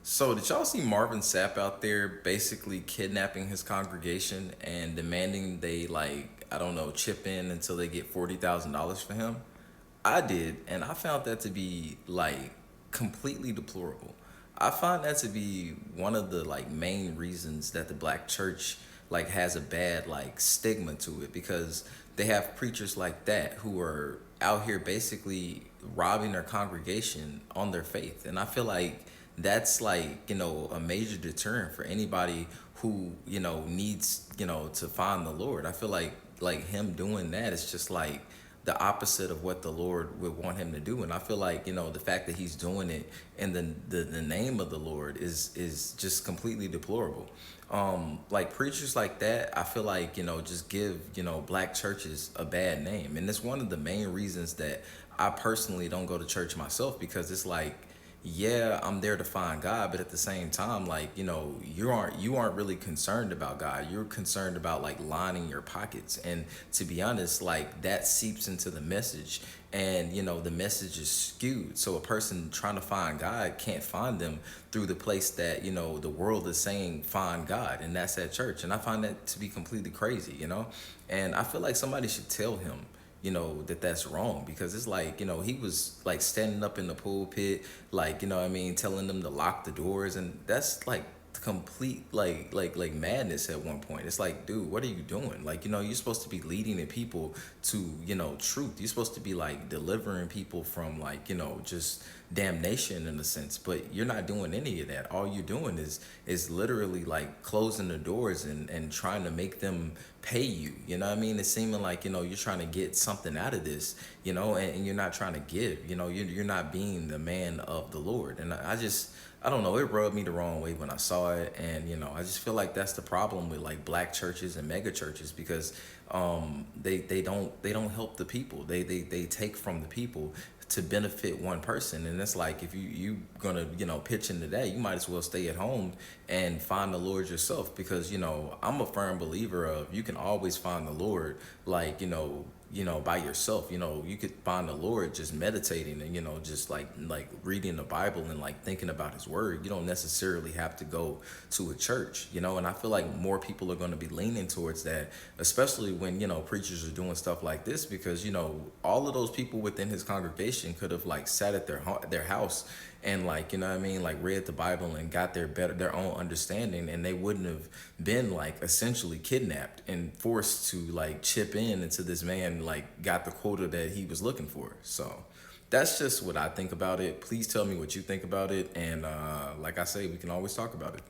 So did y'all see Marvin Sapp out there basically kidnapping his congregation and demanding they I don't know, chip in until they get $40,000 for him? I did, and I found that to be completely deplorable. I find that to be one of the main reasons that the black church has a bad stigma to it, because they have preachers like that who are out here basically robbing their congregation on their faith. And I feel like that's a major deterrent for anybody who needs to find the Lord. I feel like him doing that is just the opposite of what the Lord would want him to do. And I feel like the fact that he's doing it in the name of the Lord is just completely deplorable. Like preachers like that, I feel like just give black churches a bad name. And it's one of the main reasons that I personally don't go to church myself, because it's yeah, I'm there to find God, but at the same time, you aren't really concerned about God. You're concerned about lining your pockets. And to be honest, that seeps into the message, and the message is skewed. So a person trying to find God can't find them through the place that the world is saying find God, and that's at church. And I find that to be completely crazy. And I feel like somebody should tell him that that's wrong, because it's he was standing up in the pulpit, what I mean, telling them to lock the doors, and that's complete madness at one point. It's dude, what are you doing? You're supposed to be leading the people to truth. You're supposed to be delivering people from just damnation in a sense, but you're not doing any of that. All you're doing is literally closing the doors and trying to make them pay you. You know what I mean? It's seeming you're trying to get something out of this, and you're not trying to give. You're not being the man of the Lord. And I don't know, it rubbed me the wrong way when I saw it. And I just feel like that's the problem with black churches and mega churches, because they don't help the people. They take from the people to benefit one person. And it's if you gonna pitch into that, you might as well stay at home and find the Lord yourself, because I'm a firm believer of you can always find the Lord by yourself. You could find the Lord just meditating and just reading the Bible and thinking about his word. You don't necessarily have to go to a church. And I feel like more people are going to be leaning towards that, especially when preachers are doing stuff like this, because all of those people within his congregation could have sat at their house and what I mean, read the Bible and got their own understanding, and they wouldn't have been essentially kidnapped and forced to chip in until this man got the quota that he was looking for. So that's just what I think about it. Please tell me what you think about it, and like I say, we can always talk about it.